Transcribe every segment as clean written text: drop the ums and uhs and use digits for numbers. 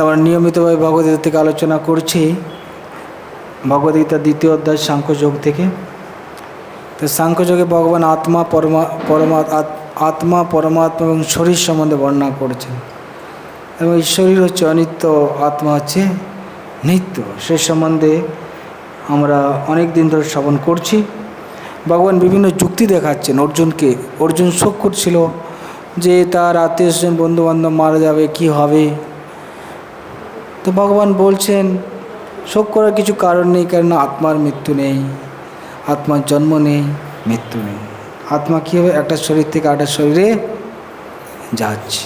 আমরা নিয়মিতভাবে ভগবদ্গীতা থেকে আলোচনা করছি, ভগবদ্গীতা 2য় অধ্যায় সাংখ্যযোগ থেকে। তো সাংখ্যযোগে ভগবান আত্মা পরমাত্মা এবং শরীর সম্বন্ধে বর্ণনা করেছেন, এবং এই শরীর হচ্ছে অনিত্য, আত্মা হচ্ছে নিত্য। সে সম্বন্ধে আমরা অনেক দিন ধরে শ্রবণ করছি। ভগবান বিভিন্ন যুক্তি দেখাচ্ছেন অর্জুনকে। অর্জুন শোক করছিল যে তার আত্মীয় স্বজন বন্ধুবান্ধব মারা যাবে, কি হবে। তো ভগবান বলছেন শোক করার কিছু কারণ নেই, কারণ আত্মার মৃত্যু নেই, আত্মার জন্ম নেই, মৃত্যু নেই। আত্মা কী হবে, একটা শরীর থেকে আরেকটা শরীরে যাচ্ছে।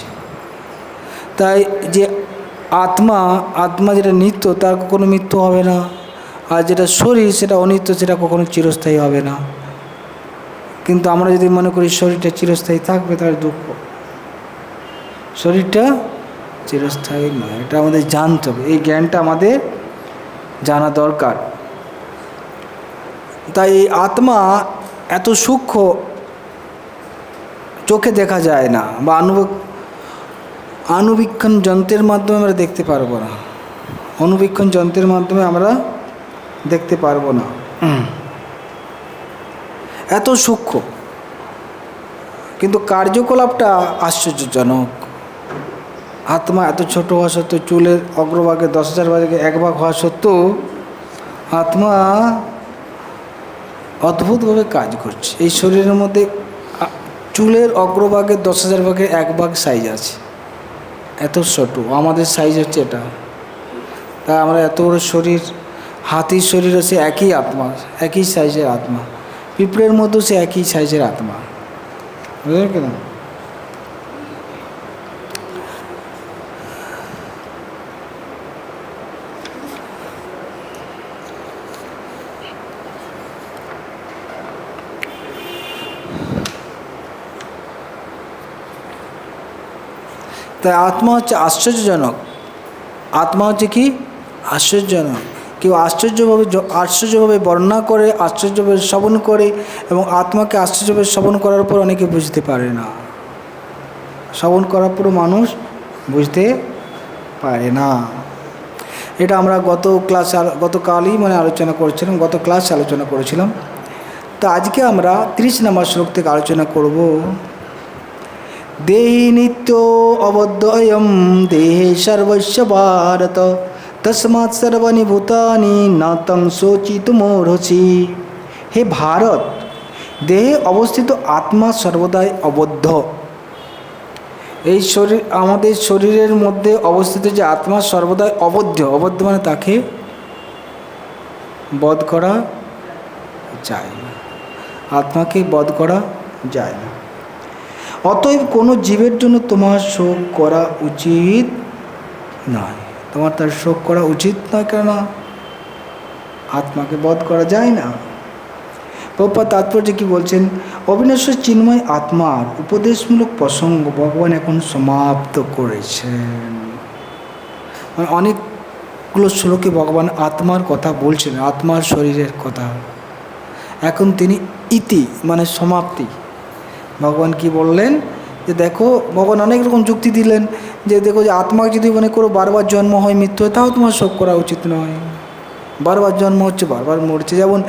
তাই যে আত্মা যেটা নিত্য, তার কখনো মৃত্যু হবে না। আর যেটা শরীর সেটা অনিত্য, সেটা কখনো চিরস্থায়ী হবে না। কিন্তু আমরা যদি মনে করি শরীরটা চিরস্থায়ী থাকবে, তাহলে দুঃখ। শরীরটা চিরস্থায়ী নয়, এটা আমাদের জানতে হবে। এই জ্ঞানটা আমাদের জানা দরকার। তাই এই আত্মা এত সূক্ষ্ম, চোখে দেখা যায় না, বা অণুবীক্ষণ যন্ত্রের মাধ্যমে আমরা দেখতে পারবো না। অণুবীক্ষণ যন্ত্রের মাধ্যমে আমরা দেখতে পারবো না, এত সূক্ষ্ম। কিন্তু কার্যকলাপটা আশ্চর্যজনক। আত্মা এত ছোট হওয়া সত্ত্বেও, চুলের অগ্রভাগে 10,000 ভাগে 1 ভাগ হওয়া সত্ত্বেও আত্মা অদ্ভুতভাবে কাজ করছে। এই শরীরের মধ্যে চুলের অগ্রভাগে 10,000 ভাগে 1 ভাগ সাইজ আছে, এত ছোট। আমাদের সাইজ হচ্ছে এটা। তা আমরা এত বড় শরীর, হাতির শরীর হচ্ছে একই আত্মা, একই সাইজের আত্মা। পিঁপড়ের মধ্যেও সে একই সাইজের আত্মা, বুঝলেন কিনা? তাই আত্মা হচ্ছে আশ্চর্যজনক। আত্মা হচ্ছে কি? আশ্চর্যজনক। কেউ আশ্চর্যভাবে বর্ণনা করে, আশ্চর্যভাবে শ্রবণ করে, এবং আত্মাকে আশ্চর্যভাবে শ্রবণ করার পর অনেকে বুঝতে পারে না। শ্রবণ করার পর মানুষ বুঝতে পারে না। এটা আমরা গতকালই আলোচনা করেছিলাম, গত ক্লাসে আলোচনা করেছিলাম। তো আজকে আমরা 30 নম্বর শ্লোক থেকে আলোচনা করব। দেহি নিত্য অবদ্বয়ম দেহে সর্বস্ব ভারত তস্মাৎ সর্বাণি ভূতানি না তং শোচিতুমর্হসি। হে ভারত, দেহে অবস্থিত আত্মা সর্বদাই অবদ্ধ। এই শরীর, আমাদের শরীরের মধ্যে অবস্থিত যে আত্মা সর্বদাই অবদ্ধ। অবদ্ধ মানে তাকে বধ করা যায় না, আত্মাকে বধ করা যায় না। অতএব কোনো জীবের জন্য তোমার শোক করা উচিত নয়। তোমার তার শোক করা উচিত নয়, কেন? আত্মাকে বধ করা যায় না। প্রভুপাদ তাৎপর্য কি বলছেন? অবিনশ্বর চিন্ময় আত্মার উপদেশমূলক প্রসঙ্গ ভগবান এখন সমাপ্ত করেছেন। অনেকগুলো শ্লোকে ভগবান আত্মার কথা বলছেন, আত্মার শরীরের কথা। এখন তিনি ইতি মানে সমাপ্তি। ভগবান কি বললেন? যে দেখো, ভগবান অনেক রকম যুক্তি দিলেন যে দেখো, যে আত্মাকে যদি মনে করো বারবার জন্ম হয়, মৃত্যু হয়, তাও তোমার শোক করা উচিত নয়। বারবার জন্ম হচ্ছে, বারবার মরছে। যেমন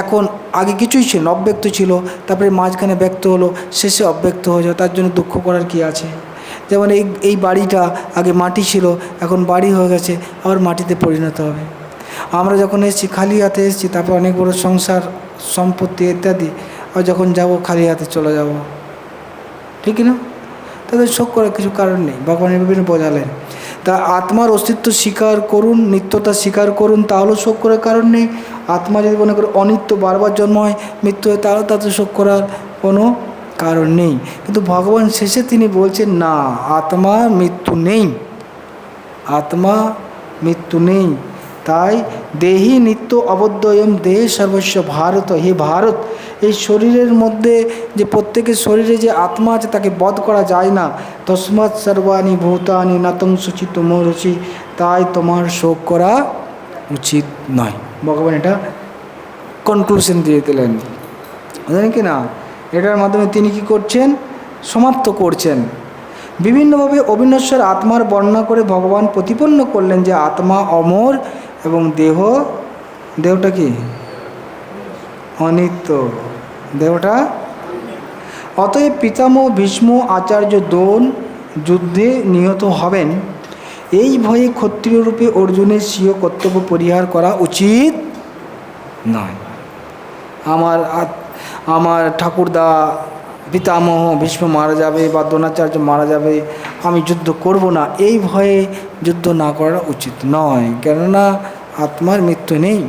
এখন আগে কিছুই ছিল, অব্যক্ত ছিল, তারপরে মাঝখানে ব্যক্ত হলো, শেষে অব্যক্ত হয়ে যাও, তার জন্য দুঃখ করার কি আছে? যেমন এই বাড়িটা আগে মাটি ছিল, এখন বাড়ি হয়ে গেছে, আবার মাটিতে পরিণত হবে। আমরা যখন এসেছি খালি হাতে এসেছি, তারপর অনেক বড় সংসার, সম্পত্তি ইত্যাদি, আর যখন যাব খালি হাতে চলে যাব, ঠিক না? তাদের শোক করার কিছু কারণ নেই। ভগবান বিভিন্ন বোঝালেন। তা আত্মার অস্তিত্ব স্বীকার করুন, নিত্যতা স্বীকার করুন, তাহলেও শোক করার কারণ নেই। আত্মা যদি মনে করে অনিত্য, বারবার জন্ম হয়, মৃত্যু হয়, তাহলে তাতে শোক করার কোনো কারণ নেই। কিন্তু ভগবান শেষে তিনি বলছেন, না, আত্মার মৃত্যু নেই, আত্মা মৃত্যু নেই। তাই দেহি নিত্য অবদ্বয়ম দেহে সর্বস্ব ভারত। হে ভারত, এই শরীরের মধ্যে যে প্রত্যেকের শরীরে যে আত্মা আছে, তাকে বধ করা যায় না। তস্মাৎ সর্বাণি ভূতানি না তং শোচিতুমর্হসি। তাই তোমার শোক করা উচিত নয়। ভগবান এটা কনক্লুশন দিয়ে দিলেন, জানেন কি না? এটার মাধ্যমে তিনি কি করছেন? সমাপ্ত করছেন। বিভিন্নভাবে অবিনশ্বর আত্মার বর্ণনা করে ভগবান প্রতিপন্ন করলেন যে আত্মা অমর এবং দেহটা কি অনিত্য, দেহটা। অতএব পিতামহ ভীষ্ম আচার্য দ্রোণ যুদ্ধে নিহত হবেন এই ভয়ে ক্ষত্রিয় রূপে অর্জুনের স্বীয় কর্তব্য পরিহার করা উচিত নয়। আমার ঠাকুরদা পিতামহ ভীষ্ম মারা যাবে বা দ্রোণাচার্য মারা যাবে, আমি যুদ্ধ করব না, এই ভয়ে যুদ্ধ না করা উচিত নয়, কেননা আত্মার মৃত্যু নেই।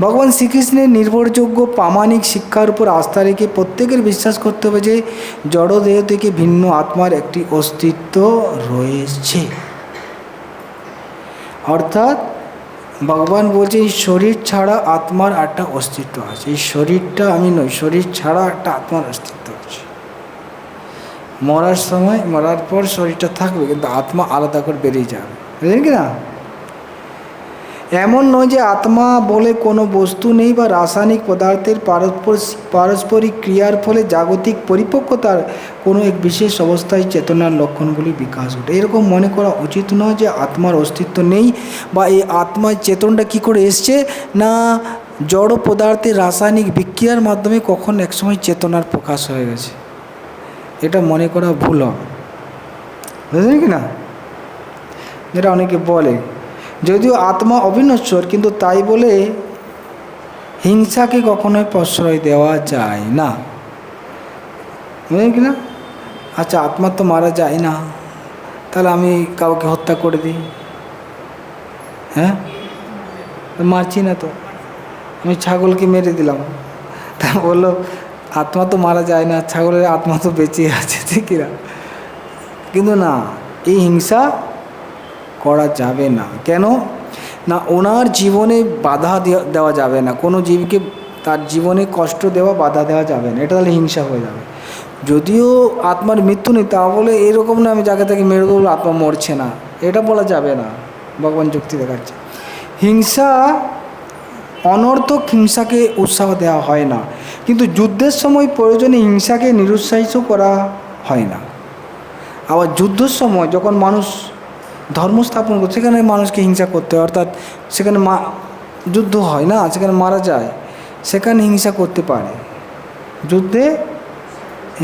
ভগবান শ্রীকৃষ্ণের নির্ভরযোগ্য প্রামাণিক শিক্ষার উপর আস্থা রেখে প্রত্যেকের বিশ্বাস করতে হবে যে জড়দেহ থেকে ভিন্ন আত্মার একটি অস্তিত্ব রয়েছে। অর্থাৎ ভগবান বলছে এই শরীর ছাড়া আত্মার একটা অস্তিত্ব আছে, এই শরীরটা আমি নই, শরীর ছাড়া একটা আত্মার অস্তিত্ব আছে। মরার সময়, মরার পর শরীরটা থাকবে কিন্তু আত্মা আলাদা করে বেরিয়ে যাবে, বুঝলেন কি না? এমন নয় যে আত্মা বলে কোনো বস্তু নেই বা রাসায়নিক পদার্থের পারস্পরিক ক্রিয়ার ফলে জাগতিক পরিপক্কতার কোনো এক বিশেষ অবস্থায় চেতনার লক্ষণগুলি বিকাশ ঘটে, এরকম মনে করা উচিত নয় যে আত্মার অস্তিত্ব নেই বা এই আত্মার চেতনটা কী করে এসছে না জড় পদার্থের রাসায়নিক বিক্রিয়ার মাধ্যমে কখন একসময় চেতনার প্রকাশ হয়ে গেছে, এটা মনে করা ভুল হবে, বুঝলেন কি না? যেটা অনেকে বলে যদিও আত্মা অবিনশ্বর কিন্তু তাই বলে হিংসাকে কখনোই প্রশ্রয় দেওয়া যায় না, বুঝলেন কি না? আচ্ছা আত্মা তো মারা যায় না, তাহলে আমি কাউকে হত্যা করে দিই, হ্যাঁ মারছি না তো, আমি ছাগলকে মেরে দিলাম, তা বললো আত্মা তো মারা যায় না, ছাগলের আত্মা তো বেঁচে আছে, ঠিক না? কিন্তু না, এই হিংসা করা যাবে না। কেন না ওনার জীবনে বাধা দেওয়া যাবে না, কোনো জীবকে তার জীবনে কষ্ট দেওয়া, বাধা দেওয়া যাবে না, এটা তাহলে হিংসা হয়ে যাবে। যদিও আত্মার মৃত্যু নেই তা বলে এরকম না আমি যাকে তাকে মেরে দেবো আত্মা মরছে না, এটা বলা যাবে না, ভগবান যুক্তি দেখাচ্ছে। হিংসা অনর্থক হিংসাকে উৎসাহ দেওয়া হয় না, কিন্তু যুদ্ধের সময় প্রয়োজনে হিংসাকে নিরুৎসাহিত করা হয় না। আবার যুদ্ধের সময় যখন মানুষ ধর্ম স্থাপন করছে সেখানে মানুষকে হিংসা করতে হয়, অর্থাৎ সেখানে যুদ্ধ হয় না, সেখানে মারা যায়, সেখানে হিংসা করতে পারে, যুদ্ধে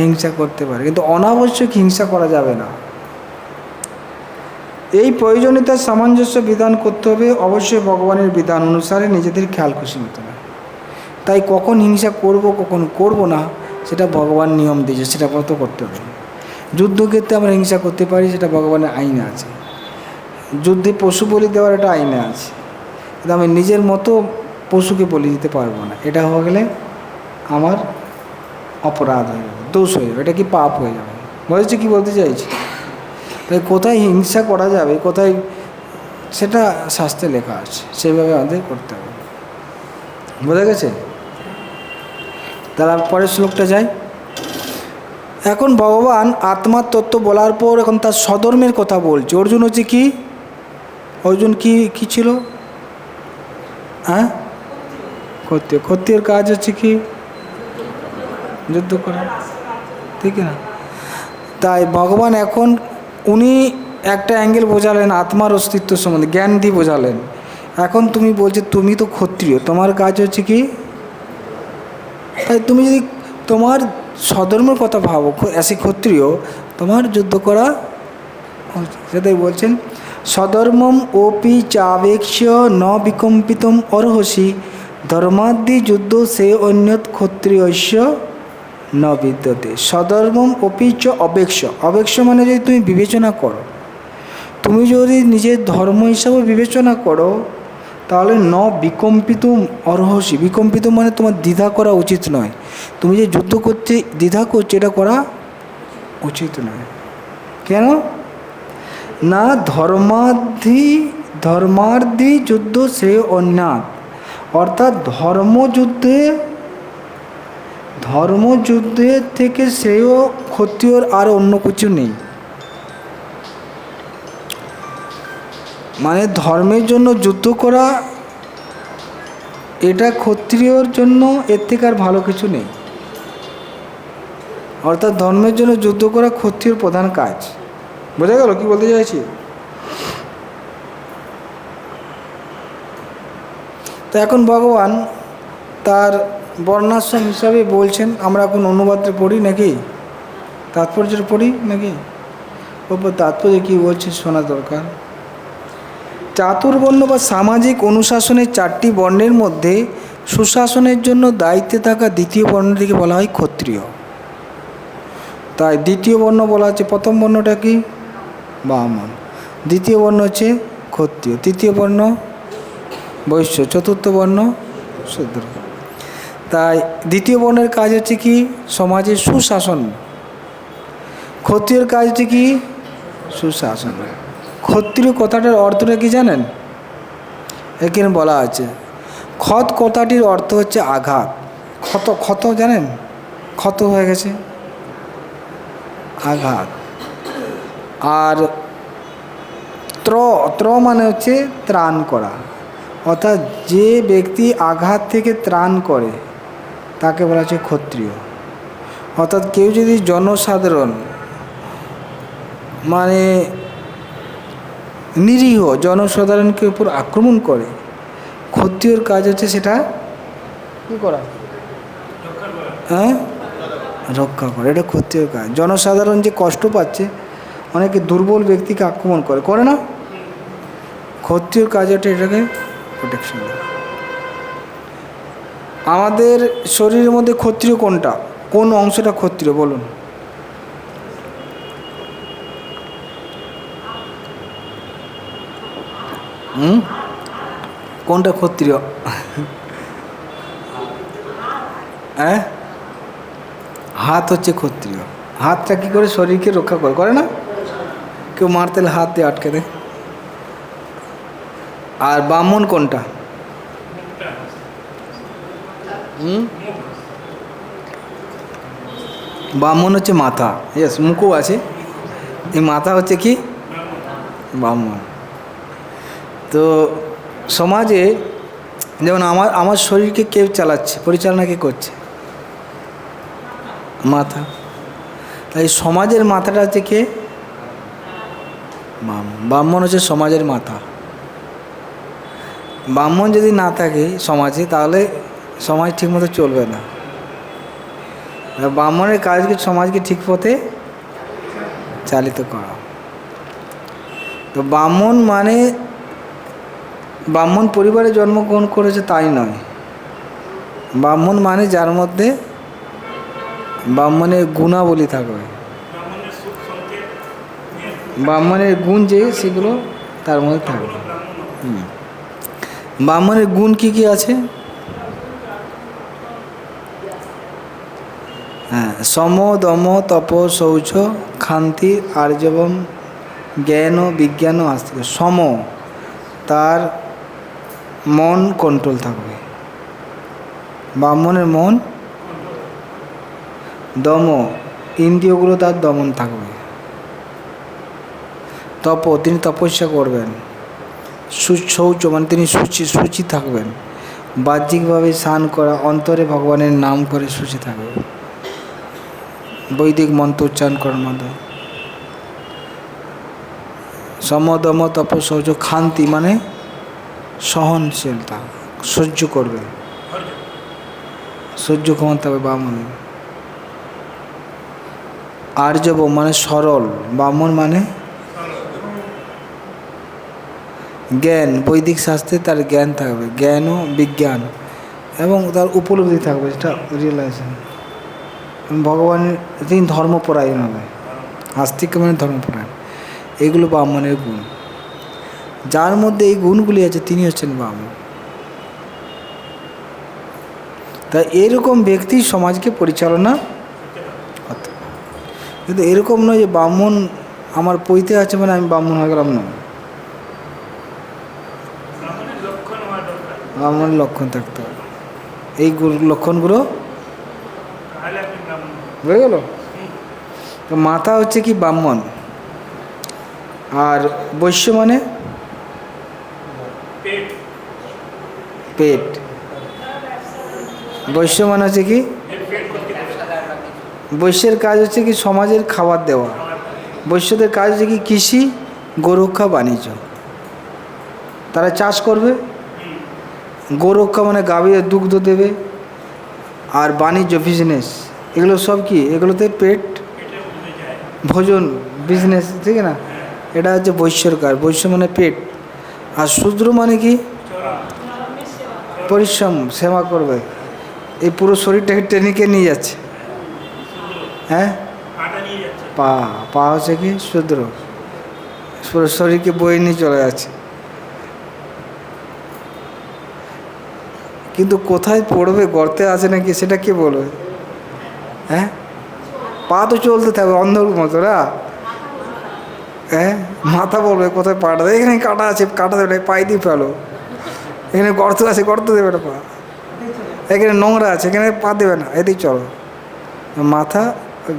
হিংসা করতে পারে, কিন্তু অনাবশ্যক হিংসা করা যাবে না। এই প্রয়োজনীয়তার সামঞ্জস্য বিধান করতে হবে, অবশ্যই ভগবানের বিধান অনুসারে, নিজেদের খেয়াল খুশি মতো না। তাই কখন হিংসা করব কখন করব না সেটা ভগবান নিয়ম দিয়েছে, সেটা কত করতে হবে। যুদ্ধক্ষেত্রে আমরা হিংসা করতে পারি, সেটা ভগবানের আইনে আছে। যুদ্ধে পশু বলি দেওয়ার একটা আইনে আছে, কিন্তু আমি নিজের মতো পশুকে বলি দিতে পারবো না, এটা হয়ে গেলে আমার অপরাধ হয়ে যাবে, দোষ হয়ে যাবে, এটা কি পাপ হয়ে যাবে। বুঝেছি কি বলতে চাইছি? তাই কোথায় হিংসা করা যাবে, কোথায় সেটা শাস্ত্রে লেখা আছে, সেইভাবে আমাদের করতে হবে, বোঝা গেছে? তার পরের শ্লোকটা যাই। এখন ভগবান আত্মার তত্ত্ব বলার পর এখন তার স্বধর্মের কথা বলছে। অর্জুন হচ্ছে কি, অর্জুন কি ছিল? হ্যাঁ, ক্ষত্রিয়ের কাজ হচ্ছে কি যুদ্ধ করা, ঠিক না? তাই ভগবান এখন উনি একটা অ্যাঙ্গেল বোঝালেন আত্মার অস্তিত্ব সম্বন্ধে, জ্ঞান দিয়ে বোঝালেন। এখন তুমি বলছে তুমি তো ক্ষত্রিয়, তোমার কাজ হচ্ছে কি, তাই তুমি যদি তোমার স্বধর্মের কথা ভাবো, এসে ক্ষত্রিয়, তোমার যুদ্ধ করা, সেটাই বলছেন স্বধর্মম ওপি চাবেক্ষ ন বিকম্পিতম অর্হসি ধর্মাদ্দি যুদ্ধ সে অন্যত ক্ষত্রিয়স্য ন বিদ্যতে। স্বধর্মম ওপি চ অবেক্ষ, অবেক্ষ মানে যদি তুমি বিবেচনা করো, তুমি যদি নিজের ধর্ম হিসাবে বিবেচনা করো তাহলে ন বিকম্পিতম অর্হসি, বিকম্পিত মানে তোমার দ্বিধা করা উচিত নয়, তুমি যে যুদ্ধ করতে দ্বিধা করছো এটা করা উচিত নয়। কেন না ধর্মার্ধি যুদ্ধ সে অন্যাত, অর্থাৎ ধর্মযুদ্ধের থেকে শ্রেয় ক্ষত্রিয়র আর অন্য কিছু নেই। মানে ধর্মের জন্য যুদ্ধ করা এটা ক্ষত্রিয়র জন্য এর থেকে আর ভালো কিছু নেই। অর্থাৎ ধর্মের জন্য যুদ্ধ করা ক্ষত্রিয়র প্রধান কাজ, বোঝা গেল কি বলতে চাইছি? তো এখন ভগবান তার বর্ণাশ্রম হিসাবে বলছেন। আমরা এখন অনুবাদটা পড়ি নাকি, তাৎপর্যটা পড়ি নাকি? ওপর তাৎপর্য কী বলছে শোনা দরকার। চাতুর্বর্ণ বা সামাজিক অনুশাসনের 4টি বর্ণের মধ্যে সুশাসনের জন্য দায়িত্বে থাকা দ্বিতীয় বর্ণটিকে বলা হয় ক্ষত্রিয়। তাই দ্বিতীয় বর্ণ বলা হচ্ছে, প্রথম বর্ণটা কি? ব্রাহ্মণ। দ্বিতীয় বর্ণ হচ্ছে ক্ষত্রিয়, তৃতীয় বর্ণ বৈশ্য, চতুর্থ বর্ণ শূদ্র। তাই দ্বিতীয় বর্ণের কাজ হচ্ছে কি? সমাজের সুশাসন। ক্ষত্রিয়ের কাজ হচ্ছে কি? সুশাসন। ক্ষত্রিয় কথাটার অর্থটা কি জানেন? এখানে বলা আছে, ক্ষত কথাটির অর্থ হচ্ছে আঘাত। ক্ষত, ক্ষত জানেন? ক্ষত হয়ে গেছে, আঘাত। আর ত্র, ত্র মানে হচ্ছে ত্রাণ করা। অর্থাৎ যে ব্যক্তি আঘাত থেকে ত্রাণ করে তাকে বলা হচ্ছে ক্ষত্রিয়। অর্থাৎ কেউ যদি জনসাধারণ মানে নিরীহ জনসাধারণকে উপর আক্রমণ করে, ক্ষত্রিয়র কাজ হচ্ছে সেটা কী করা? হ্যাঁ, রক্ষা করে। এটা ক্ষত্রিয়র কাজ। জনসাধারণ যে কষ্ট পাচ্ছে, অনেকে দুর্বল ব্যক্তিকে আক্রমণ করে, করে না? ক্ষত্রিয়র কাজ হচ্ছে এটাকে প্রোটেকশন দেওয়া। আমাদের শরীরের মধ্যে ক্ষত্রিয় কোনটা, কোন অংশটা ক্ষত্রিয় বলুন? কোনটা ক্ষত্রিয়? হ্যাঁ, হাত হচ্ছে ক্ষত্রিয়। হাতটা কি করে শরীরকে রক্ষা করে, করে না? কেউ মারতে হাত দিয়ে আটকে দেয়। আর ব্রাহ্মণ কোনটা? ব্রাহ্মণ হচ্ছে মাথা। ইয়েস, মুখও আছে, এই মাথা হচ্ছে কি? ব্রাহ্মণ। তো সমাজে যেমন আমার শরীরকে কে চালাচ্ছে, পরিচালনা কে করছে? মাথা। তাই সমাজের মাথাটা হচ্ছে কে? ব্রাহ্মণ। ব্রাহ্মণ হচ্ছে সমাজের মাথা। ব্রাহ্মণ যদি না থাকে সমাজে, তাহলে সমাজ ঠিকমতো চলবে না। ব্রাহ্মণের কাজ কি? সমাজকে ঠিক পথে চালিত করা। তো ব্রাহ্মণ মানে ব্রাহ্মণ পরিবারে জন্মগ্রহণ করেছে তাই নয়। ব্রাহ্মণ মানে যার মধ্যে ব্রাহ্মণের গুণাবলী থাকবে, ব্রাহ্মণের গুণ যে সেগুলো তার মধ্যে থাকবে। ব্রাহ্মণের গুণ কি কি আছে? হ্যাঁ, সম, দম, তপ, শৌচ, ক্ষান্তি, আর্জবম, জ্ঞান, বিজ্ঞান, আস্তিক। সম, তার মন কন্ট্রোল থাকবে, ব্রাহ্মণের মন। দম, ইন্দ্রিয়গুলো তার দমন থাকবে। তপ, তিনি তপস্যা করবেন। শৌচ মানে তিনি সূচি থাকবেন, বাহ্যিকভাবে স্নান করা, অন্তরে ভগবানের নাম করে সূচি থাকবে, বৈদিক মন্ত্র উচ্চারণ করার মাধ্যমে। সম, দম, তপ, শৌচ। ক্ষান্তি মানে সহনশীলতা, সহ্য করবে, সহ্য ক্ষমতা হবে ব্রাহ্মণ। আর্জব মানে সরল, ব্রাহ্মণ মানে জ্ঞান, বৈদিক শাস্ত্রে তার জ্ঞান থাকবে, জ্ঞান ও বিজ্ঞান, এবং তার উপলব্ধি থাকবে, যেটা রিয়েলাইজেশন। ভগবানের, তিনি ধর্মপরায়ণ হবে, আস্তিক মানে ধর্মপরায়ণ। এগুলো ব্রাহ্মণের গুণ। যার মধ্যে এই গুণগুলি আছে তিনি হচ্ছেন ব্রাহ্মণ। তাই এরকম ব্যক্তি সমাজকে পরিচালনা করতে। কিন্তু এরকম নয় যে ব্রাহ্মণ আমার পৈতে আছে মানে আমি ব্রাহ্মণ হয়ে গেলাম, না। ব্রাহ্মণের লক্ষণ থাকতে হবে, এই লক্ষণগুলো হয়ে গেল। তো মাথা হচ্ছে কি? ব্রাহ্মণ। আর বৈশ্য মানে পেট। বৈশ্য মানে হচ্ছে কি? বৈশ্যের কাজ হচ্ছে কি? সমাজের খাবার দেওয়া, বৈশ্যদের কাজ হচ্ছে কি কৃষি, গোরক্ষা, বাণিজ্য। তারা চাষ করবে, গোরক্ষা মানে গাভীর দুগ্ধ দেবে, আর বাণিজ্য বিজনেস, এগুলো সব কি, এগুলোতে পেট ভোজন বিজনেস, ঠিক না? এটা হচ্ছে বৈশ্যর কাজ। বৈশ্য মানে পেট, আর শূদ্র মানে কি পরিশ্রম, সেবা করবে। এই পুরো শরীরটাকে টেনিকে নিয়ে যাচ্ছে। হ্যাঁ, পা পা হচ্ছে কি শূদ্র, পুরো শরীরকে বয়ে নিয়ে চলে যাচ্ছে। কিন্তু কোথায় পড়বে, গর্তে আছে নাকি সেটা কে বলবে? হ্যাঁ, পা তো চলতে থাকবে অন্ধর মতো না। হ্যাঁ, মাথা বলবে কোথায় পাটা দেবে, এখানে কাটা আছে, কাটা দেবে, পাই দিয়ে ফেলো। এখানে গর্ত আছে, গর্ত দেবে না পা। এখানে নোংরা আছে, এখানে পা দেবে না, এদিকে চলো। মাথা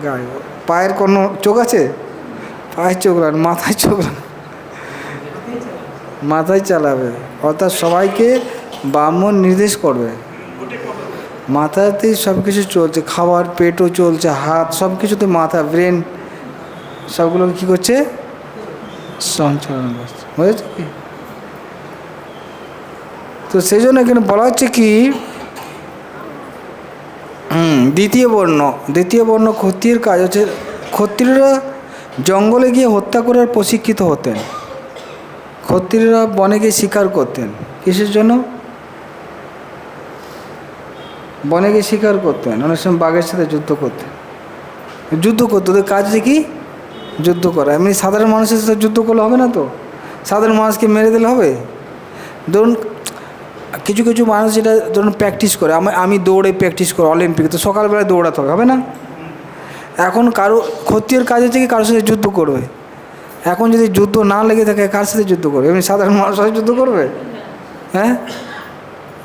গায়ে, পায়ের কোনো চোখ আছে? পায়ের চোখ লান, মাথায় চোখ লান, মাথায় চালাবে। অর্থাৎ সবাইকে ব্রাহ্মণ নির্দেশ করবে, মাথাতেই সব কিছু চলছে, খাবার, পেটও চলছে, হাত, সব কিছুতে মাথা, ব্রেন, সবগুলো কী করছে? সঞ্চালন করছে। বুঝেছে কি? তো সেই জন্য এখানে বলা হচ্ছে কি, দ্বিতীয় বর্ণ ক্ষত্রিয়ের কাজ হচ্ছে, ক্ষত্রিয়রা জঙ্গলে গিয়ে হত্যা করার প্রশিক্ষিত হতেন। ক্ষত্রিয়রা বনে গিয়ে শিকার করতেন। কিসের জন্য? বনে গিয়ে শিকার করতেন, অনেক সময় বাঘের সাথে যুদ্ধ করতেন। ওদের কাজ যে কি? যুদ্ধ করা। এমনি সাধারণ মানুষের সাথে যুদ্ধ করলে হবে না তো, সাধারণ মানুষকে মেরে দিলে হবে? ধরুন কিছু কিছু মানুষ যেটা ধরুন প্র্যাকটিস করে, আমি দৌড়ে প্র্যাকটিস করি অলিম্পিকে, তো সকালবেলায় দৌড়াতে হবে না? এখন কারো ক্ষত্রিয়ের কাজ হচ্ছে কি কারোর সাথে যুদ্ধ করবে। এখন যদি যুদ্ধ না লেগে থাকে, কার সাথে যুদ্ধ করবে? এমনি সাধারণ মানুষ সাথে যুদ্ধ করবে? হ্যাঁ,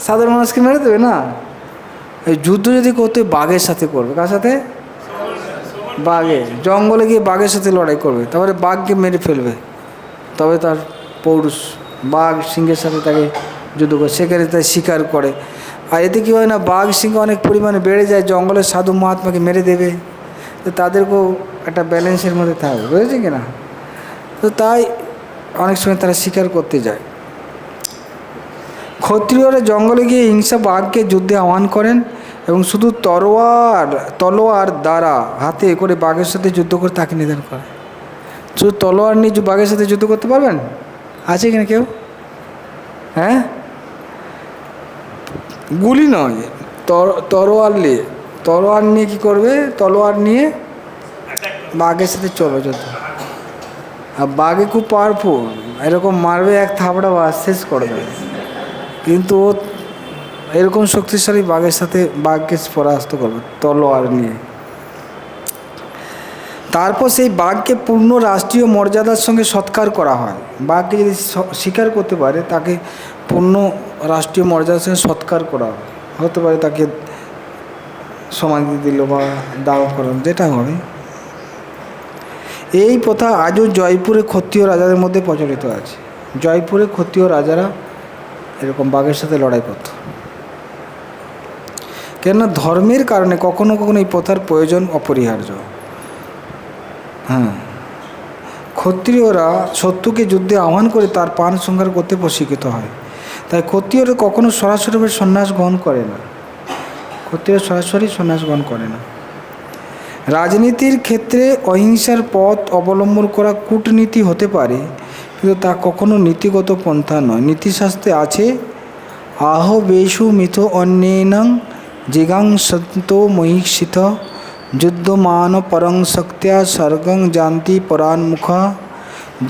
সাধারণ মানুষকে মেরে দেবে না। এই যুদ্ধ যদি করতে বাঘের সাথে করবে, কার সাথে? বাঘে, জঙ্গলে গিয়ে বাঘের সাথে লড়াই করবে, তারপরে বাঘকে মেরে ফেলবে, তবে তার পৌরুষ। বাঘ সিংহের সাথে তাকে যুদ্ধ করে, সেখানে তাই শিকার করে। আর এতে কী হয় না, বাঘ সিংহ অনেক পরিমাণে বেড়ে যায়, জঙ্গলের সাধু মহাত্মাকে মেরে দেবে, তো তাদেরকেও একটা ব্যালেন্সের মধ্যে থাকবে। বুঝেছে কি না? তো তাই অনেক সময় তারা শিকার করতে যায়। ক্ষত্রিয়রা জঙ্গলে গিয়ে হিংসা বাঘকে যুদ্ধে আহ্বান করেন এবং শুধু তলোয়ার দ্বারা হাতে করে বাঘের সাথে যুদ্ধ করে তাকে নিধন করে। শুধু তলোয়ার নিয়ে বাঘের সাথে যুদ্ধ করতে পারবেন? আছে কিনা কেউ? হ্যাঁ, গুলি নয়, তলোয়ার নিয়ে কী করবে? তলোয়ার নিয়ে বাঘের সাথে চলো যুদ্ধ। আর বাঘে খুব পাওয়ারফুল, এরকম মারবে এক থাপড়া বাঘ শেষ করে দেবে। কিন্তু ও এরকম শক্তিশালী বাঘের সাথে বাঘকে পরাস্ত করবে তলোয়ার নিয়ে। তারপর সেই বাঘকে পূর্ণ রাষ্ট্রীয় মর্যাদার সঙ্গে সৎকার করা হয়। বাঘকে যদি শিকার করতে পারে, তাকে পূর্ণ রাষ্ট্রীয় মর্যাদার সঙ্গে সৎকার করা হতে পারে, তাকে সমাধি দিল বা দাহ করা, যেটা হবে। এই প্রথা আজও জয়পুরে ক্ষত্রিয় রাজাদের মধ্যে প্রচলিত আছে। জয়পুরে ক্ষত্রিয় রাজারা এরকম বাঘের সাথে লড়াই করত, কেননা ধর্মের কারণে কখনো কখনো এই প্রথার প্রয়োজন অপরিহার্য। হ্যাঁ, ক্ষত্রিয়রা শত্রুকে যুদ্ধে আহ্বান করে তার প্রাণ সংহার করতে প্রশিক্ষিত হয়। তাই ক্ষত্রিয়রা কখনো সরাসরিভাবে সন্ন্যাস গ্রহণ করে না। ক্ষত্রিয় সরাসরি সন্ন্যাস গ্রহণ করে না। রাজনীতির ক্ষেত্রে অহিংসার পথ অবলম্বন করা কূটনীতি হতে পারে, কিন্তু তা কখনো নীতিগত পন্থা নয়। নীতিশাস্ত্রে আছে, আহ বেশু মিথ অন্যেনং জিগাংসন্ত মহিষিত যুদ্ধমান পরং শক্তিয়া স্বর্গং জানতি পরান্মুখ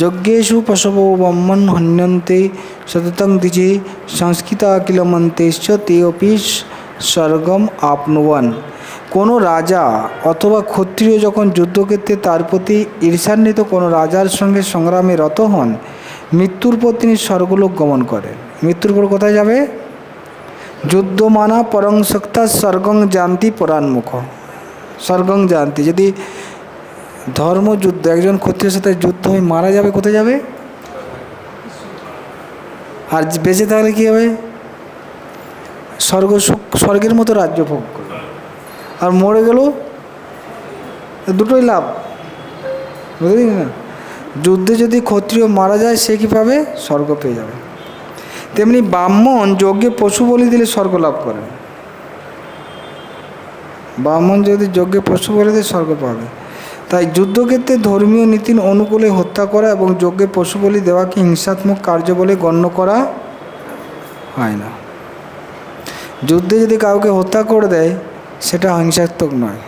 যজ্ঞেষু পশবো ব্রহ্মণ হন্যন্তে সততং দ্বিজে সংস্কৃত কিলমন্তেশ্চ তে অপি স্বর্গম আপনুবন। কোনো রাজা অথবা ক্ষত্রিয় যখন যুদ্ধক্ষেত্রে তার প্রতি ঈর্ষান্বিত কোনো রাজার সঙ্গে সংগ্রামে রত হন, মৃত্যুর পর তিনি স্বর্গলোক গমন করেন। মৃত্যুর পর কোথায় যাবে? যুদ্ধমানা পরং শক্তা স্বর্গং জানতি পরান্মুখ। স্বর্গং জানতি, যদি ধর্মযুদ্ধ একজন ক্ষত্রিয়ের সাথে যুদ্ধ হয়ে মারা যাবে, কোথায় যাবে? আর বেঁচে থাকলে কী হবে? স্বর্গের মতো রাজ্য ভোগ করবে। আর মরে গেল, দুটোই লাভ। বুঝলি না? যুদ্ধে যদি ক্ষত্রিয় মারা যায় সে কী পাবে? স্বর্গ পেয়ে যাবে। তেমনি ব্রাহ্মণ যজ্ঞে পশু বলি দিলে স্বর্গ লাভ করে। ব্রাহ্মণ যদি যজ্ঞে পশু বলি দিয়ে স্বর্গ পাবে। তাই যুদ্ধক্ষেত্রে ধর্মীয় নীতির অনুকূলে হত্যা করা এবং যজ্ঞে পশু বলি দেওয়াকে হিংসাত্মক কার্য বলে গণ্য করা হয় না। যুদ্ধে যদি কাউকে হত্যা করে দেয় সেটা হিংসাত্মক নয়,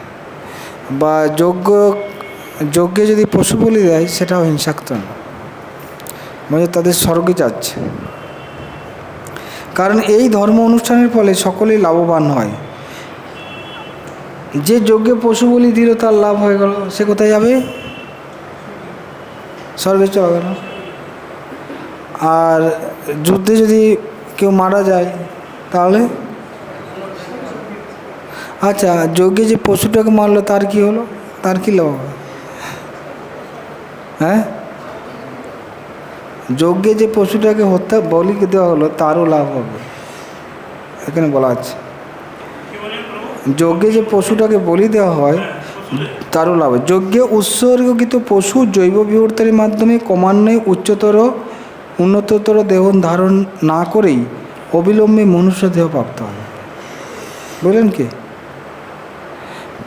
বা যজ্ঞে যদি পশু বলি দেয় সেটাও হিংসাত্মক নয়, মানে তাদের স্বর্গে যাচ্ছে। কারণ এই ধর্ম অনুষ্ঠানের ফলে সকলেই লাভবান হয়। যে যজ্ঞে পশু বলি দিল তার লাভ হয়ে গেল, সে কোথায় যাবে? স্বর্গে চলে গেল। আর যুদ্ধে যদি কেউ মারা যায় তাহলে, আচ্ছা যজ্ঞে যে পশুটাকে মারলো তার কি হলো? তার কি লাভ হবে? হ্যাঁ, যজ্ঞে যে পশুটাকে হত্যা বলি দেওয়া হলো তারও লাভ হবে, এখানে বলা আছে। যজ্ঞে যে পশুটাকে বলি দেওয়া হয় তারও লাভ। যজ্ঞে উৎসর্গিত পশু জৈব বিবর্তনের মাধ্যমে ক্রমান্বয়ে উন্নততর দেহ ধারণ না করেই অবিলম্বে মনুষ্য দেহ প্রাপ্ত হয়। বললেন কি?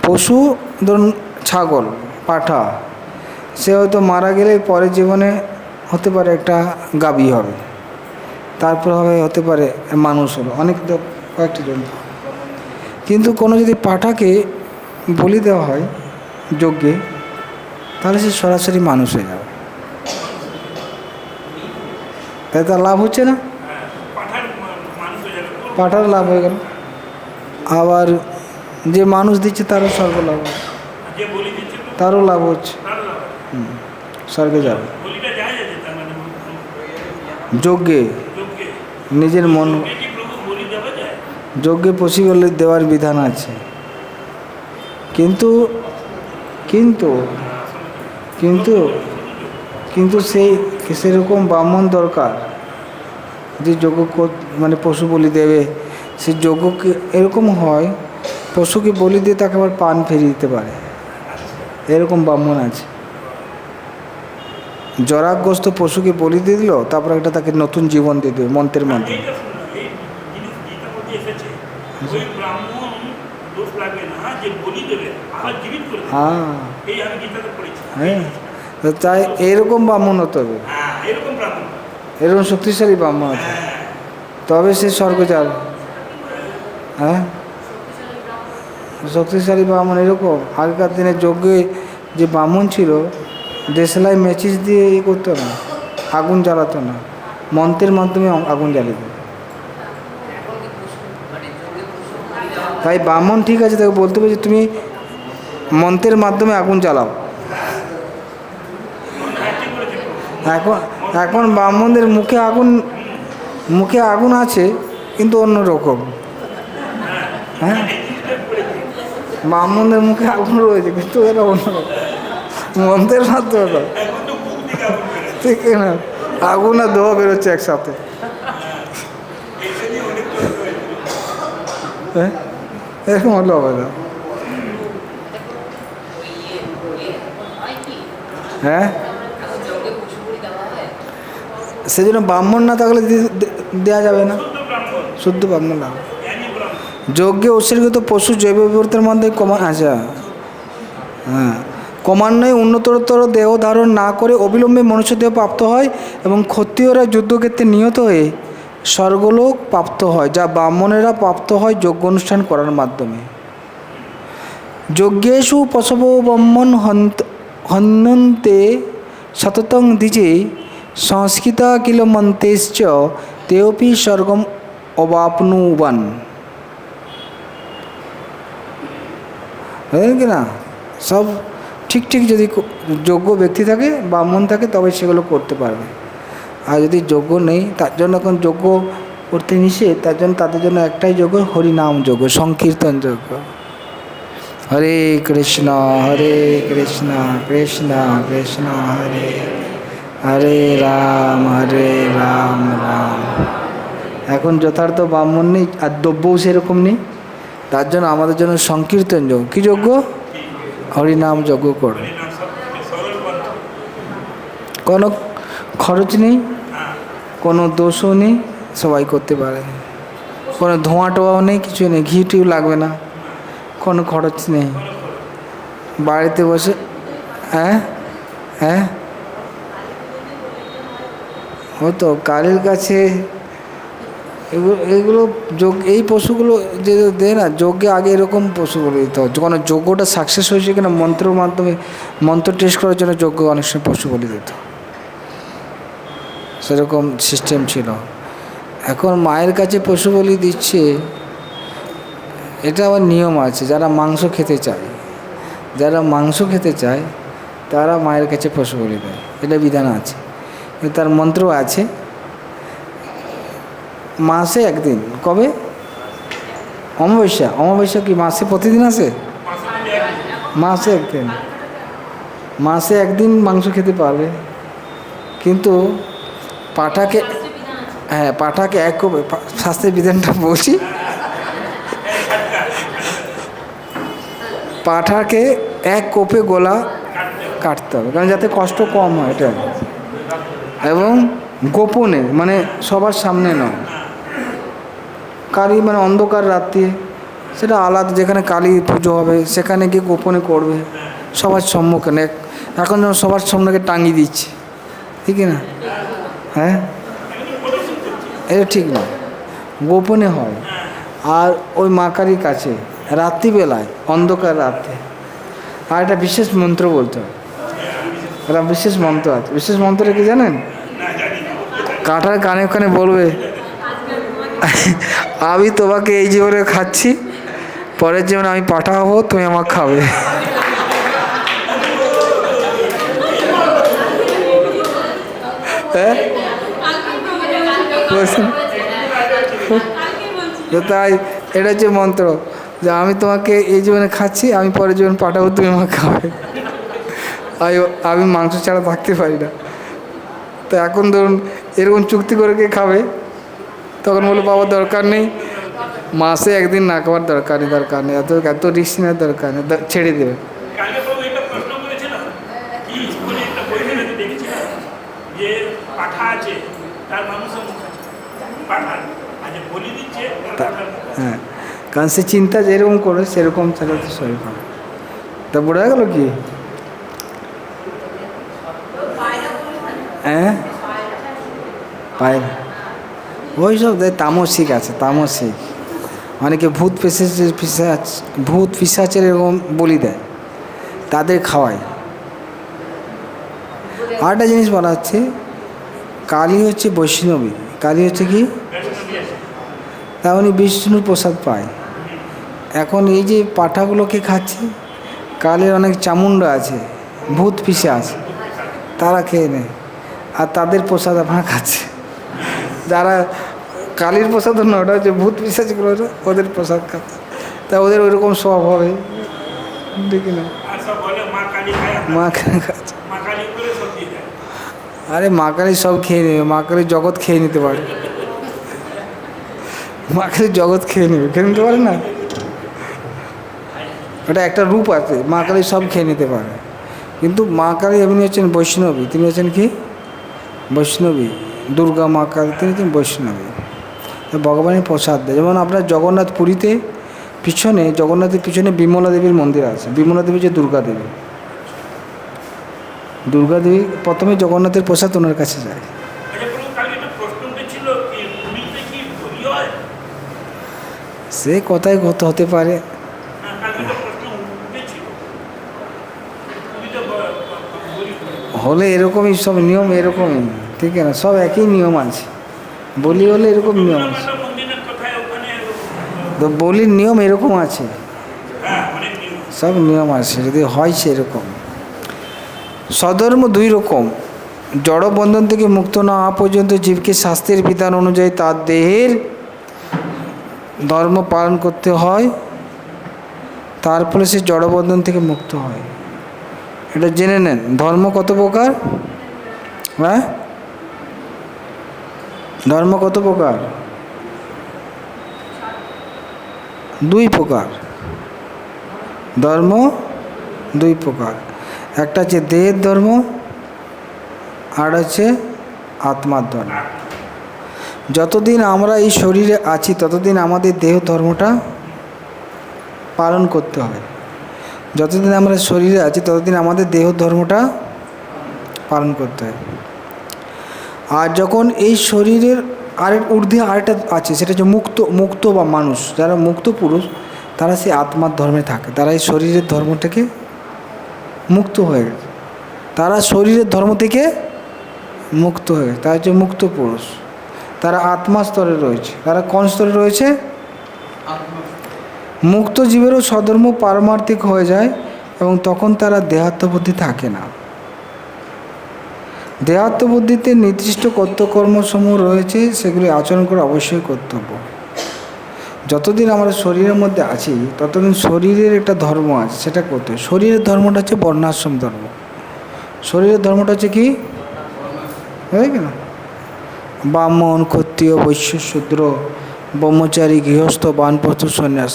পশু ধরুন ছাগল, পাঁঠা, সে হয়তো মারা গেলে পরের জীবনে হতে পারে একটা গাভী হবে, তারপর হতে পারে মানুষ হলো, অনেক কয়েকটি জন্তু। কিন্তু কোনো যদি পাঁঠাকে বলি দেওয়া হয় যজ্ঞে, তাহলে সে সরাসরি মানুষ হয়ে যাবে। তাই তার লাভ হচ্ছে না? পাঁঠার লাভ হয়ে গেল। আবার যে মানুষ দিচ্ছে তারও স্বর্গ লাভ হচ্ছে, তারও লাভ হচ্ছে, স্বর্গে যাবে। যজ্ঞে নিজের মন, যজ্ঞে পশু বলি দেওয়ার বিধান আছে, কিন্তু কিন্তু কিন্তু কিন্তু সেরকম ব্রাহ্মণ দরকার যে যজ্ঞ মানে পশু বলি দেবে। সে যজ্ঞকে এরকম হয়, পশুকে বলি দিয়ে তাকে আবার প্রাণ ফিরিয়ে দিতে পারে, এরকম ব্রাহ্মণ আছে। জরাগ্রস্ত পশুকে বলি দিয়ে দিল, তারপর একটা তাকে নতুন জীবন দিয়ে দেবে মন্ত্রের মাধ্যমে। হ্যাঁ, তাই এরকম ব্রাহ্মণ হতে হবে, এরকম শক্তিশালী ব্রাহ্মণ হতে হবে, তবে সে স্বর্গ যাবে। হ্যাঁ, শক্তিশালী ব্রাহ্মণ এরকম। আগেকার দিনে যজ্ঞে যে ব্রাহ্মণ ছিল দেশলাই মেচিস দিয়ে করতো না, আগুন জ্বালাতো না, মন্ত্রের মাধ্যমে আগুন জ্বালিয়ে দিত। তাই ব্রাহ্মণ ঠিক আছে, তাকে বলতে হবে যে তুমি মন্ত্রের মাধ্যমে আগুন জ্বালাও। এখন ব্রাহ্মণদের মুখে আগুন আছে কিন্তু অন্য রকম। হ্যাঁ, ব্রাহ্মণদের মুখে আগুন রয়েছে কিন্তু এরা অন্যরকম, মন্ত্রের মাধ্যমে ঠিক না, আগুন আর ধোয়া বেরোচ্ছে একসাথে। হ্যাঁ, এরকম হলে হবে না। হ্যাঁ, সেজন্য ব্রাহ্মণ না থাকলে দেওয়া যাবে না, শুদ্ধ ব্রাহ্মণ না। যজ্ঞে উৎসর্গিত পশু জৈব বিবর্তনের মধ্যে ক্রমান্বয়ে উন্নততর দেহ ধারণ না করে অবিলম্বে মনুষ্য দেহ প্রাপ্ত হয় এবং ক্ষত্রিয়রা যুদ্ধক্ষেত্রে নিহত হয়ে স্বর্গলোক প্রাপ্ত হয়, যা ব্রাহ্মণেরা প্রাপ্ত হয় যজ্ঞ অনুষ্ঠান করার মাধ্যমে। যজ্ঞেষু পশব ব্রাহ্মণ হন্যন্তে সততং দ্বিজে সংস্কৃতা কিল মন্ত্রেশ্চ তেপি স্বর্গম অবাপ্নুবান। বুঝলেন কি না? সব ঠিক যদি যোগ্য ব্যক্তি থাকে, ব্রাহ্মণ থাকে, তবে সেগুলো করতে পারবে। আর যদি যোগ্য নেই, তার জন্য এখন যোগ্য করতে নিষেধ, তার জন্য তাদের জন্য একটাই যোগ্য, হরিনাম যোগ্য, সংকীর্তন যোগ্য। হরে কৃষ্ণ কৃষ্ণ কৃষ্ণ হরে হরে রাম রাম। এখন যথার্থ ব্রাহ্মণ নেই আর দ্রব্যও সেরকম নেই, তার জন্য আমাদের জন্য সংকীর্তন যোগ্য। কী যোগ্য? হরিনাম যজ্ঞ করো। কোনো খরচ নেই, কোনো দোষও নেই, সবাই করতে পারে। কোনো ধোঁয়া টোয়াও নেই, কিছু নেই, ঘি টিউ লাগবে না, কোনো খরচ নেই, বাড়িতে বসে। হ্যাঁ হ্যাঁ, ও তো কালীর কাছে এগুলো যোগ, এই পশুগুলো যে দেয় না যজ্ঞে, আগে এরকম পশুগুলো দিত। যখন যজ্ঞটা সাকসেস হয়েছে কিনা মন্ত্রের মাধ্যমে, মন্ত্র টেস্ট করার জন্য যজ্ঞ অনেক সময় পশু বলি দিত, সেরকম সিস্টেম ছিল। এখন মায়ের কাছে পশু বলি দিচ্ছে, এটা আবার নিয়ম আছে। যারা মাংস খেতে চায়, যারা মাংস খেতে চায় তারা মায়ের কাছে পশু বলি দেয়, এটা বিধান আছে। তার মন্ত্র আছে, মাসে একদিন। কবে? অমাবস্যা। অমাবস্যা কি মাসে প্রতিদিন আসে? মাসে একদিন, মাসে একদিন মাংস খেতে পারবে। কিন্তু পাঠাকে, হ্যাঁ পাঠাকে এক কোপে, শাস্ত্রের বিধানটা বলছি, পাঠাকে এক কোপে গলা কাটতে হবে, কারণ যাতে কষ্ট কম হয় এটা, এবং গোপনে, মানে সবার সামনে নয়। কালী মানে অন্ধকার রাত্রে, সেটা আলাদা, যেখানে কালী পুজো হবে সেখানে গিয়ে গোপনে করবে, সবার সম্মুখে। এখন যেন সবার সামনে টাঙিয়ে দিচ্ছে, ঠিক না? হ্যাঁ, এটা ঠিক না, গোপনে হয়। আর ওই মা কালীর কাছে রাত্রিবেলায়, অন্ধকার রাত্রে, আর একটা বিশেষ মন্ত্র বলতে হয়। একটা বিশেষ মন্ত্র আছে। বিশেষ মন্ত্রটা কি জানেন? কাঁটার কানে কানে বলবে, আমি তোমাকে এই জীবনে খাচ্ছি, পরের জীবনে আমি পাঠা হবো, তুমি আমাকে খাবে। হ্যাঁ, তাই এটা হচ্ছে মন্ত্র, যে আমি তোমাকে এই জীবনে খাচ্ছি, আমি পরের জীবন পাঠাবো, তুমি আমাকে খাবে। আমি মাংস ছাড়া থাকতে পারি না। তো এখন ধরুন এরকম চুক্তি করে কে খাবে? তখন বলে বাবা দরকার নেই, মাসে একদিন না খাওয়ার দরকার নেই, এত রিস্ক নেওয়ার দরকার নেই, ছেড়ে দেবে। হ্যাঁ, কারণ সে চিন্তা যেরকম করে সেরকম তাহলে তো শরীর হবে। তা বোঝা গেল কি? হ্যাঁ, পায়রা ওই সব তামসিক আছে, তামসিক। অনেকে ভূত পিশাচের এরকম বলি দেয়, তাদের খাওয়ায়। আরেকটা জিনিস বলা হচ্ছে, কালী হচ্ছে বৈষ্ণবী। কালী হচ্ছে কি? তা উনি বিষ্ণুর প্রসাদ পায়। এখন এই যে পাঁঠাগুলোকে খাচ্ছে, কালীর অনেক চামুন্ডা আছে, ভূত পিশাচ, তারা খেয়ে নেয়, আর তাদের প্রসাদ আপনারা খাচ্ছে। যারা কালীর প্রসাদ না, ওটা হচ্ছে ভূত পিশাচগুলো, ওদের প্রসাদ খাচ্ছে। তা ওদের ওইরকম স্বভাব হবে, ঠিক না? মা কালী খাচ্ছে, আরে মা কালী সব খেয়ে নেবে, মা কালী জগৎ খেয়ে নিতে পারে, মা কালী জগৎ খেয়ে নিতে পারে না। ওটা একটা রূপ আছে, মা কালী সব খেয়ে নিতে পারে। কিন্তু মা কালী এমনি হচ্ছেন বৈষ্ণবী, তিনি হচ্ছেন কি? বৈষ্ণবী। দুর্গা মা কালী তিনি হচ্ছেন বৈষ্ণবী, ভগবানের প্রসাদ দেয়। যেমন আপনার জগন্নাথ পুরীতে পিছনে, জগন্নাথের পিছনে বিমলা দেবীর মন্দির আছে। বিমলা দেবী যে দুর্গা দেবী, দুর্গা দেবী প্রথমে জগন্নাথের প্রসাদ ওনার কাছে যায়। সে কথাই কত হতে পারে, হলে এরকমই সব নিয়ম, এরকমই, ঠিক আছে না? সব একই নিয়ম আছে, বলি হলে এরকম নিয়ম আছে, তো বলির নিয়ম এরকম আছে, সব নিয়ম আছে, যদি হয় সেরকম। স্বধর্ম দুই রকম, জড় বন্ধন থেকে মুক্ত না হওয়া পর্যন্ত জীবকে শাস্ত্রের বিধান অনুযায়ী তার দেহের ধর্ম পালন করতে হয়, তার ফলে সে জড়বন্ধন থেকে মুক্ত হয়। এটা জেনে নেন, ধর্ম কত প্রকার? হ্যাঁ, ধর্ম কত প্রকার? দুই প্রকার। ধর্ম দুই প্রকার, একটা হচ্ছে দেহের ধর্ম, আর হচ্ছে আত্মার ধর্ম। যতদিন আমরা এই শরীরে আছি ততদিন আমাদের দেহ ধর্মটা পালন করতে হবে। যতদিন আমরা শরীরে আছি ততদিন আমাদের দেহ ধর্মটা পালন করতে হয়। আর যখন এই শরীরের ঊর্ধ্বে আরেকটা আছে, সেটা হচ্ছে মুক্ত বা মানুষ, যারা মুক্ত পুরুষ তারা সেই আত্মার ধর্মে থাকে। তারা এই শরীরের ধর্ম থেকে মুক্ত হয়ে গেছে, তারা শরীরের ধর্ম থেকে মুক্ত হয়ে গেছে, তারা হচ্ছে মুক্ত পুরুষ। তারা আত্মা স্তরে রয়েছে। তারা কোন স্তরে রয়েছে? মুক্ত জীবেরও স্বধর্ম পারমার্থিক হয়ে যায় এবং তখন তারা দেহাত্মবুদ্ধি থাকে না। দেহাত্মবুদ্ধিতে নির্দিষ্ট কর্তকর্মসমূহ রয়েছে, সেগুলি আচরণ করা অবশ্যই কর্তব্য। যতদিন আমরা শরীরের মধ্যে আছি ততদিন শরীরের একটা ধর্ম আছে, সেটা করতে হবে। শরীরের ধর্মটা হচ্ছে বর্ণাশ্রম ধর্ম। শরীরের ধর্মটা হচ্ছে কি? হয়ে গেল ব্রাহ্মণ, ক্ষত্রিয়, বৈশ্য, শূদ্র, ব্রহ্মচারী, গৃহস্থ, বানপ্রস্থ, সন্ন্যাস।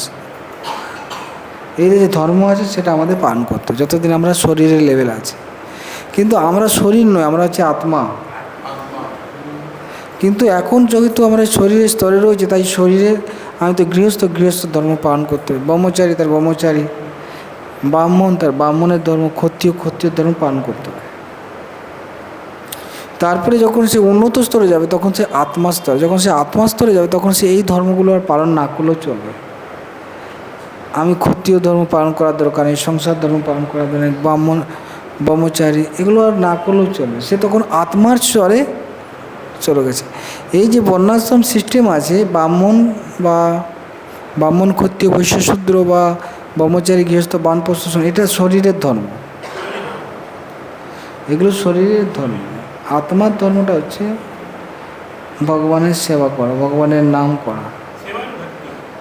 এই যে ধর্ম আছে সেটা আমাদের পালন করতে হবে যতদিন আমরা শরীরের লেভেল আছে। কিন্তু আমরা শরীর নয়, আমরা হচ্ছে আত্মা। কিন্তু এখন যেহেতু আমরা শরীরের স্তরে রয়েছে, তাই শরীরের আমি তো গৃহস্থ ধর্ম পালন করতে হবে। ব্রহ্মচারী তার ব্রহ্মচারী, ব্রাহ্মণ তার ব্রাহ্মণের ধর্ম, ক্ষত্রিয় ধর্ম পালন করতে হবে। তারপরে যখন সে উন্নত স্তরে যাবে তখন সে আত্মা স্তরে, যখন সে আত্মা স্তরে যাবে তখন সে এই ধর্মগুলো আর পালন না করলেও চলবে। আমি ক্ষত্রিয় ধর্ম পালন করার দরকার নেই, সংসার ধর্ম পালন করার দরকার নেই, ব্রহ্মচারী এগুলো আর না করলেও চলবে। সে তখন আত্মার স্তরে চলে গেছে। এই যে বর্ণাশ্রম সিস্টেম আছে, ব্রাহ্মণ, ক্ষত্রিয়, বৈশ্য, শূদ্র বা ব্রহ্মচারী, গৃহস্থ, বানপ্রস্থ, এটা শরীরের ধর্ম। এগুলো শরীরের ধর্ম। আত্মার ধর্মটা হচ্ছে ভগবানের সেবা করা, ভগবানের নাম করা।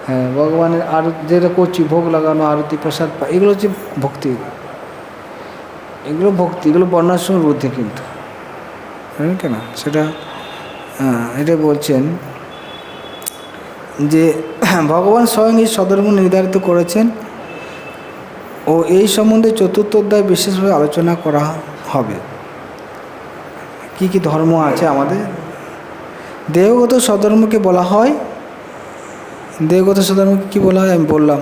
হ্যাঁ, ভগবানের আর যেটা করছি, ভোগ লাগানো, আরতি, প্রসাদ, এগুলো হচ্ছে ভক্তি। এগুলো ভক্তি, এগুলো বর্ণাশ্রমের ঊর্ধ্বে। কিন্তু কেন সেটা এটা বলছেন যে ভগবান স্বয়ং এই স্বধর্ম নির্ধারিত করেছেন ও এই সম্বন্ধে চতুর্থ অধ্যায় বিশেষভাবে আলোচনা করা হবে। কি কি ধর্ম আছে আমাদের? দেহগত স্বধর্মকে বলা হয়, দেহগত স্বধর্মকে কী বলা হয় আমি বললাম,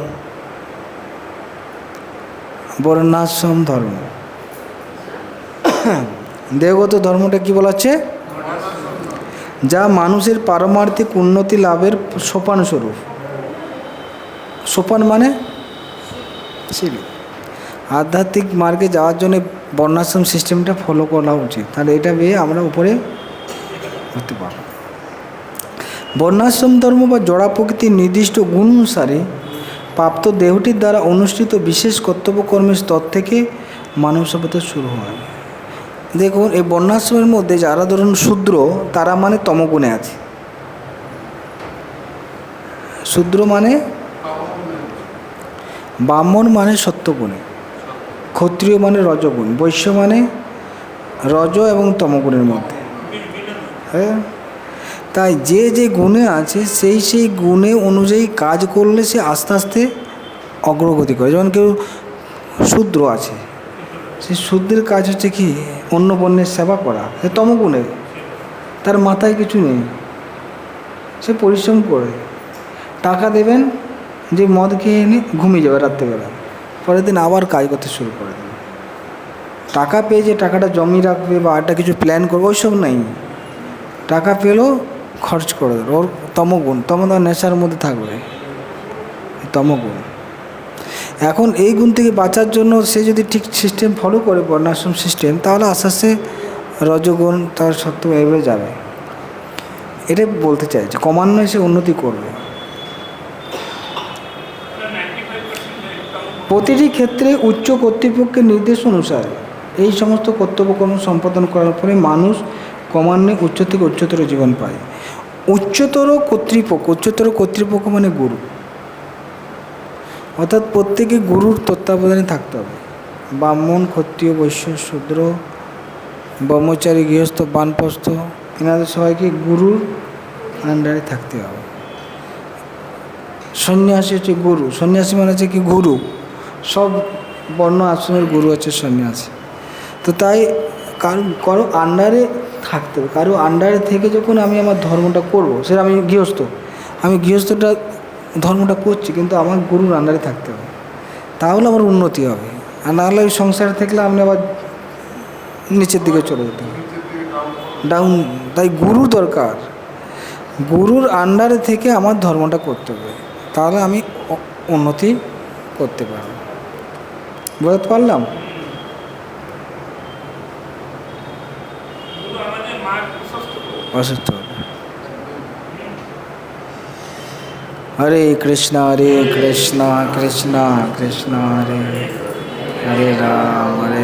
বর্ণাশ্রম ধর্ম। দেহগত ধর্মটা কি বলা হচ্ছে? যা মানুষের পারমার্থিক উন্নতি লাভের সোপান স্বরূপ। সোপান মানে সিঁড়ি। আধ্যাত্মিক মার্গে যাওয়ার জন্য বর্ণাশ্রম সিস্টেমটা ফলো করা উচিত, তাহলে এটা বেয়ে আমরা উপরে উঠতে পারব। বর্ণাশ্রম ধর্ম বা জড়া প্রকৃতির নির্দিষ্ট গুণ অনুসারে প্রাপ্ত দেহটির দ্বারা অনুষ্ঠিত বিশেষ কর্তব্যকর্মের স্তর থেকে মানব সভ্যতা শুরু হয়। দেখুন, এই বর্ণাশ্রমের মধ্যে যারা ধরুন শূদ্র, তারা মানে তমগুণে আছে। শূদ্র মানে, ব্রাহ্মণ মানে সত্যগুণে, ক্ষত্রিয় মানে রজগুণ, বৈশ্য মানে রজ এবং তমগুণের মধ্যে। হ্যাঁ, তাই যে যে গুণে আছে সেই গুণে অনুযায়ী কাজ করলে সে আস্তে আস্তে অগ্রগতি করে। যেমন কেউ শূদ্র আছে, সেই শূদ্রের কাজ হচ্ছে কি অন্য বর্ণের সেবা করা, সে তমগুণে, তার মাথায় কিছু নেই, সে পরিশ্রম করে। টাকা দেবেন, যে মদ খেয়ে এনে ঘুমিয়ে যাবে রাত্রেবেলা, পরের দিন আবার কাজ করতে শুরু করে দেবে। টাকা পেয়ে যে টাকাটা জমিয়ে রাখবে বা একটা কিছু প্ল্যান করবে ওইসব নেই। টাকা পেলেও খরচ করে দেবে। ওর তমগুণ, নেশার মধ্যে থাকবে, তমগুণ। এখন এই গুণ থেকে বাঁচার জন্য সে যদি ঠিক সিস্টেম ফলো করে, বর্ণাশ্রম সিস্টেম, তাহলে আস্তে আস্তে রজগুণ তার সত্য এভাবে যাবে। এটা বলতে চাইছে, ক্রমান্বয়ে সে উন্নতি করবে। প্রতিটি ক্ষেত্রে উচ্চ কর্তৃপক্ষের নির্দেশ অনুসারে এই সমস্ত কর্তব্যকর্ম সম্পাদন করার পরে মানুষ ক্রমান্বয়ে উচ্চ থেকে উচ্চতর জীবন পায়। উচ্চতর কর্তৃপক্ষ মানে গুরু, অর্থাৎ প্রত্যেকে গুরুর তত্ত্বাবধানে থাকতে হবে। ব্রাহ্মণ, ক্ষত্রিয়, বৈশ্য, শূদ্র, ব্রহ্মচারী, গৃহস্থ, বানপ্রস্থ, এনাদের সবাইকে গুরুর আন্ডারে থাকতে হবে। সন্ন্যাসী হচ্ছে গুরু, সন্ন্যাসী মানে হচ্ছে কি গুরু, সব বর্ণ আশ্রমের গুরু হচ্ছে সন্ন্যাসী। তো তাই কারো আন্ডারে থাকতে হবে। কারো আন্ডারে থেকে যখন আমি আমার ধর্মটা করব, সেটা আমি গৃহস্থটা ধর্মটা করছি, কিন্তু আমার গুরুর আন্ডারে থাকতে হবে, তাহলে আমার উন্নতি হবে। আর নাহলে ওই সংসারে থাকলে আপনি আবার নিচের দিকে চলে যেতে হবে, ডাউন। তাই গুরু দরকার, গুরুর আন্ডারে থেকে আমার ধর্মটা করতে হবে, তাহলে আমি উন্নতি করতে পারব। বুঝতে পারলাম? অসুস্থ হবে। হরে কৃষ্ণ কৃষ্ণ কৃষ্ণ হরে হরে রাম হরে